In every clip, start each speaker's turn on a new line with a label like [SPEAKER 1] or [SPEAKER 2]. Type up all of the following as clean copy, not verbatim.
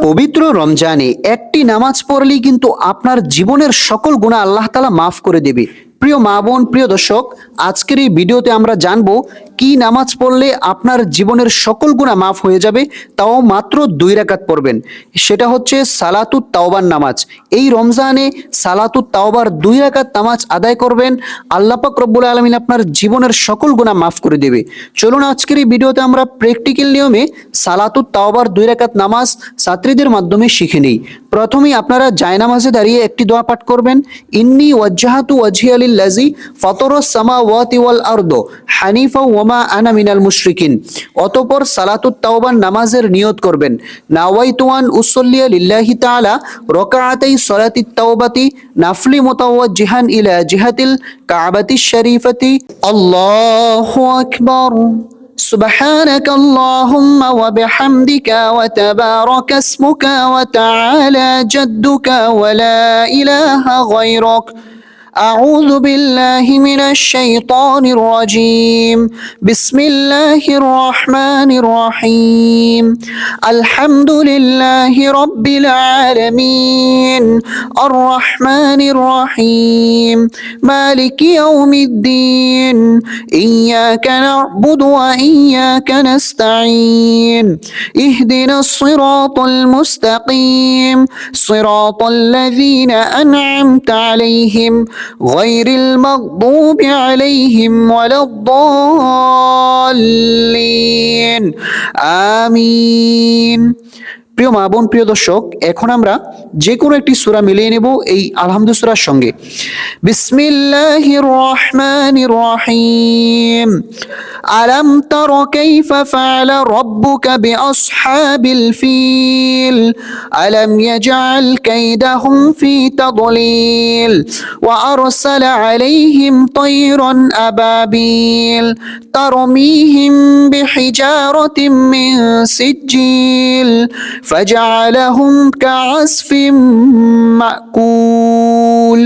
[SPEAKER 1] পবিত্র রমজানে একটি নামাজ পড়লেই কিন্তু আপনার জীবনের সকল গুনাহ আল্লাহ তাআলা মাফ করে দেবে। প্রিয় মা বোন, প্রিয় দর্শক, আজকের এই ভিডিওতে আমরা জানবো কি নামাজ পড়লে আপনার জীবনের সকল গুনাহ মাফ হয়ে যাবে, তাও মাত্র 2 রাকাত পড়বেন। সেটা হচ্ছে সালাতুত তাওবার নামাজ। এই রমজানে সালাতুত তাওবার 2 রাকাত নামাজ আদায় করবেন, আল্লাহ পাক রব্বুল আলামিন আপনার জীবনের সকল গুনাহ মাফ করে দেবে। চলুন আজকের এই ভিডিওতে আমরা প্র্যাকটিক্যাল নিয়মে সালাতুত তাওবার 2 রাকাত নামাজ ছাত্রীদের মাধ্যমে শিখে নেই। প্রথমেই আপনারা জায়নামাজে দাঁড়িয়ে একটি দোয়া পাঠ করবেন, ইন্নী ওয়াজ্জাহাতু ওয়াজহিয়া লিল্লাযী ফাতারাস সামাওয়াতি ওয়াল আরদ হানিফা ওয়া মা আনা মিনাল মুশরিকিন। অতঃপর সালাতুত তাওবার নামাজের নিয়ত করবেন, নাওয়াইতু আন উসাল্লিয়া লিল্লাহি তাআলা রাকাআতাই সালাতিত তাওবাতি নাফলি মুতাওয়াজ্জিহান ইলা জিহাতিল কাবাতিশ শরীফাতি। আল্লাহু আকবার। سبحانك اللهم وبحمدك وتبارك اسمك وتعالى جدك ولا إله غيرك أعوذ بالله من الشيطان الرجيم بسم الله الرحمن الرحيم الحمد لله رب العالمين الرحمن الرحيم مالك يوم الدين إياك نعبد وإياك نستعين اهدنا الصراط المستقيم صراط الذين أنعمت عليهم غير المغضوب عليهم ولا الضالين آمين। প্রিয় মা বোন, প্রিয় দর্শক, এখন আমরা যে কোনো একটি সূরা মিলিয়ে নেব এই আলহামদু সূরার সঙ্গে। বিসমিল্লাহির রহমানির রহিম আলাম তারা কাইফা ফাআলা রাব্বুকা বিআসহাবিল ফিল আলাম ইয়াজআল কাইদাহুম ফি তাদলিল ওয়া আরসালা আলাইহিম তায়রান আবাবিল তারমিহিম বিহিজারাতিন মিন সিজ্জিল ফাজআলাহুম কাআসফিম মাকুল।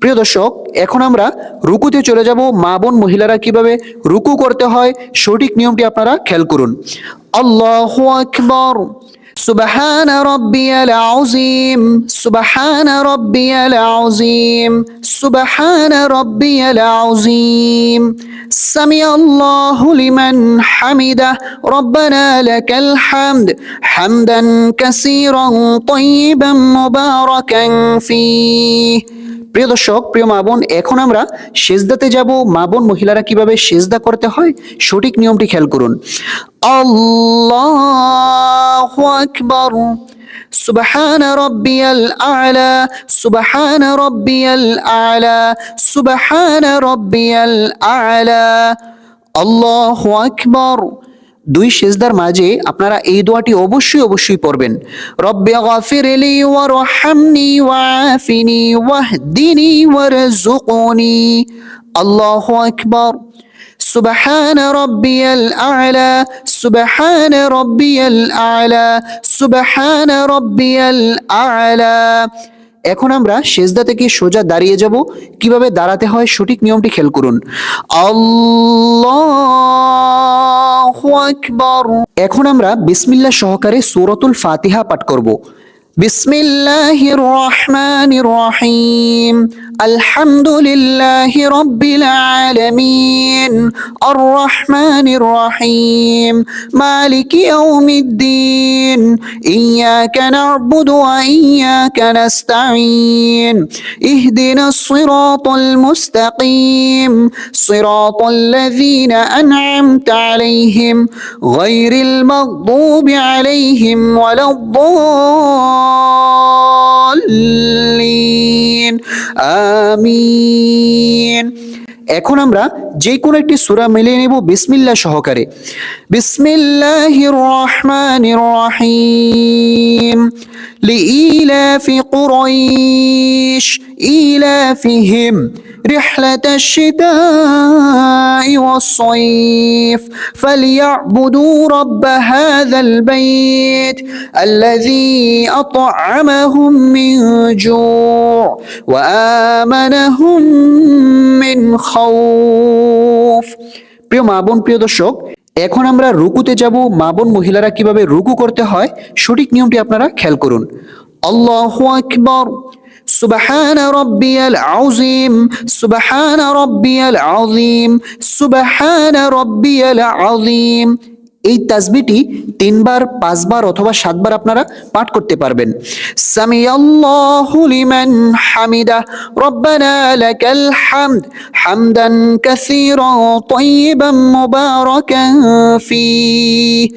[SPEAKER 1] প্রিয় দর্শক, এখন আমরা রুকুতে চলে যাব। মা বোন মহিলারা কিভাবে রুকু করতে হয় সঠিক নিয়মটি আপনারা খেয়াল করুন। আল্লাহু আকবার। سبحان ربي العظيم سبحان ربي العظيم سبحان ربي العظيم سمع الله لمن حمده ربنا لك الحمد حمدا كثيرا طيبا مباركا فيه। প্রিয় দর্শক, প্রিয় মা বোন, এখন আমরা সেজদাতে যাব। মা বোন মহিলারা কিভাবে সেজদা করতে হয় সঠিক নিয়মটি খেয়াল করুন। আল্লাহু আকবার। সুবহান রাব্বিয়াল আ'লা সুবহান রাব্বিয়াল আ'লা সুবহান রাব্বিয়াল আ'লা আল্লাহু আকবার। 2 সেজদার মাঝে আপনারা এই দোয়াটি অবশ্যই পড়বেন। রব্বি গফিরলি ওয়ারহামনি ওয়াআফিনি ওয়াহদিনি ওয়ারযুকনি। আল্লাহু আকবার। সুবহান রাব্বিয়াল আ'লা সুবহান রাব্বিয়াল আ'লা সুবহান রাব্বিয়াল আ'লা। এখন আমরা সেজদা থেকে সোজা দাঁড়িয়ে যাব। কিভাবে দাঁড়াতে হয় সঠিক নিয়মটি খেয়াল করুন। আল্লাহু আকবার। এখন আমরা বিসমিল্লাহ সহকারে সূরাতুল ফাতিহা পাঠ করব। বিসমিল্লাহির রহমানির রহিম আলহামদুলিল্লাহি রাব্বিল আলামিন আর রহমানির রহিম মালিকি ইয়াউমিদ্দিন ইয়াকা না'বুদু ওয়া ইয়াকা নাস্তাঈন ইহদিনাস সিরাতাল মুস্তাকিম সিরাতাল লাযীনা আন'আমতা আলাইহিম গায়রিল মাগদুবি আলাইহিম ওয়ালাদ-দাল্লিন আমিন। এখন আমরা যে কোনো একটি সূরা মিলিয়ে নেব বিসমিল্লাহ সহকারে। বিসমিল্লাহির রহমানির রহিম লিইলাফি কুরাইশ ইলাফিহিম রিহলাতাশ শিতাই ওয়াস-সাইফ ফালইয়াবুদু রাব্ব হাযাল বাইত আল্লাযী আত'আমাহুম মিন জু' ওয়া আমানাহুম মিন খাউফ। প্রিয় মা বোন, প্রিয় দর্শক, এখন আমরা রুকুতে যাব। মা বোন মহিলারা কিভাবে রুকু করতে হয় সঠিক নিয়মটি আপনারা খেয়াল করুন। আল্লাহু আকবার, সুবহান রাব্বিয়াল আযীম, সুবহান রাব্বিয়াল আযীম, সুবহান রাব্বিয়াল আযীম। এই তাসবিহটি 3 বার, 5 বার অথবা 7 বার আপনারা পাঠ করতে পারবেন। সামিআল্লাহু লিমান হামিদা, রব্বানা লাকাল হামদ, হামদান কাসীরান তাইয়িবান মুবারাকান ফীহ।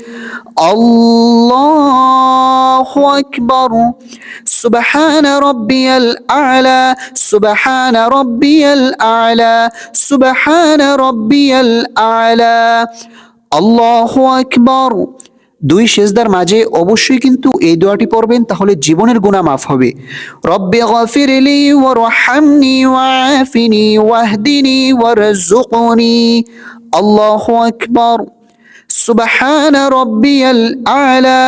[SPEAKER 1] আল্লাহু আকবার, সুবহান রাব্বিয়াল আ'লা, সুবহান রাব্বিয়াল আ'লা, সুবহান রাব্বিয়াল আ'লা। আল্লাহু আকবার। 2 সেজদার মাঝে অবশ্যই কিন্তু এই দোয়াটি পড়বেন, তাহলে জীবনের গুনাহ মাফ হবে। রব্বি গফিরলি ওয়ারহামনি ওয়াআফিনি ওয়াহদিনি ওয়ারযুকনি। আল্লাহু আকবার। সুবহান রাব্বিয়াল আ'লা,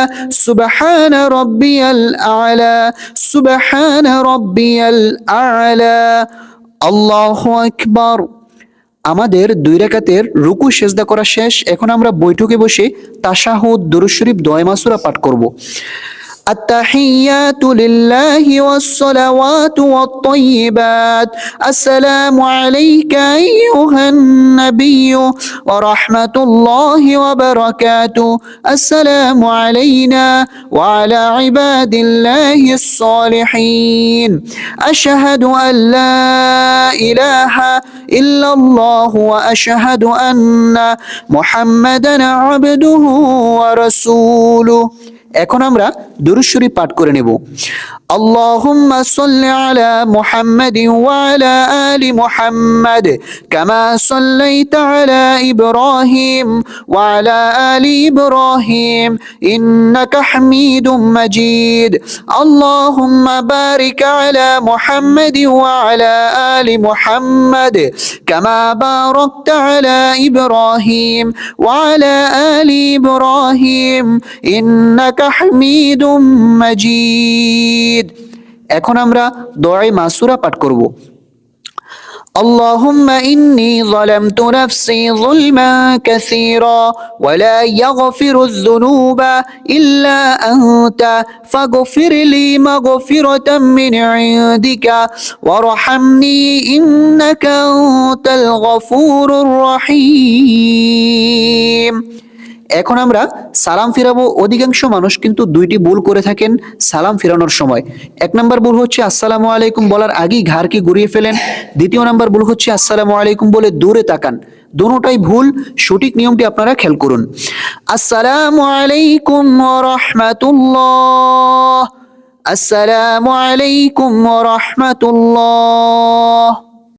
[SPEAKER 1] সুবহান রাব্বিয়াল আ'লা, সুবহান রাব্বিয়াল আ'লা। আল্লাহু আকবার। আমাদের 2 রাকাতের রুকু সেজদা করা শেষ। এখন আমরা বৈঠকে বসে তাশাহুদ, দুরূদ শরীফ, দোয়া মাসুরা পাঠ করব। التحيات لله والصلوات والطيبات، السلام عليك أيها النبي ورحمة الله وبركاته، السلام علينا وعلى عباد الله الصالحين، أشهد أن لا إله إلا الله وأشهد أن محمدا عبده ورسوله। এখন আমরা দুরূদ শরীফ পাঠ করে নেব। আল্লাহুম্মা সাল্লি আলা মুহাম্মাদিন ওয়া আলা আলি মুহাম্মাদ কামা সাল্লাইতা আলা ইব্রাহিম ওয়া আলা আলি ইব্রাহিম ইন্নাকা হামিদুম মাজিদ। আল্লাহুম্মা বারিক আলা মুহাম্মাদিন ওয়া আলা আলি মুহাম্মাদ কামা বারাকতা আলা ইব্রাহিম ওয়া আলা আলি ইব্রাহিম ইন্নাকা হামিদুম মাজিদ। এখন আমরা দোয়ায়ে মাসুরা পাঠ করব। اللهم إني ظلمت نفسي ظلما كثيرا ولا يغفر الذنوب إلا أنت فاغفر لي مغفرة من عندك وارحمني إنك أنت الغفور الرحيم। এখন আমরা সালাম ফিরাবো। অধিকাংশ মানুষ কিন্তু 2টি ভুল করে থাকেন সালাম ফিরানোর সময়। 1 নাম্বার ভুল হচ্ছে আসসালামু আলাইকুম বলার আগেই ঘাড়কে ঘুরিয়ে ফেলেন। 2য় নাম্বার ভুল হচ্ছে আসসালামু আলাইকুম বলে দূরে তাকান। দুটোটাই ভুল। সঠিক নিয়মটি আপনারা খেয়াল করুন। আসসালামু আলাইকুম ওয়া রাহমাতুল্লাহ, আসসালামু আলাইকুম ওয়া রাহমাতুল্লাহ।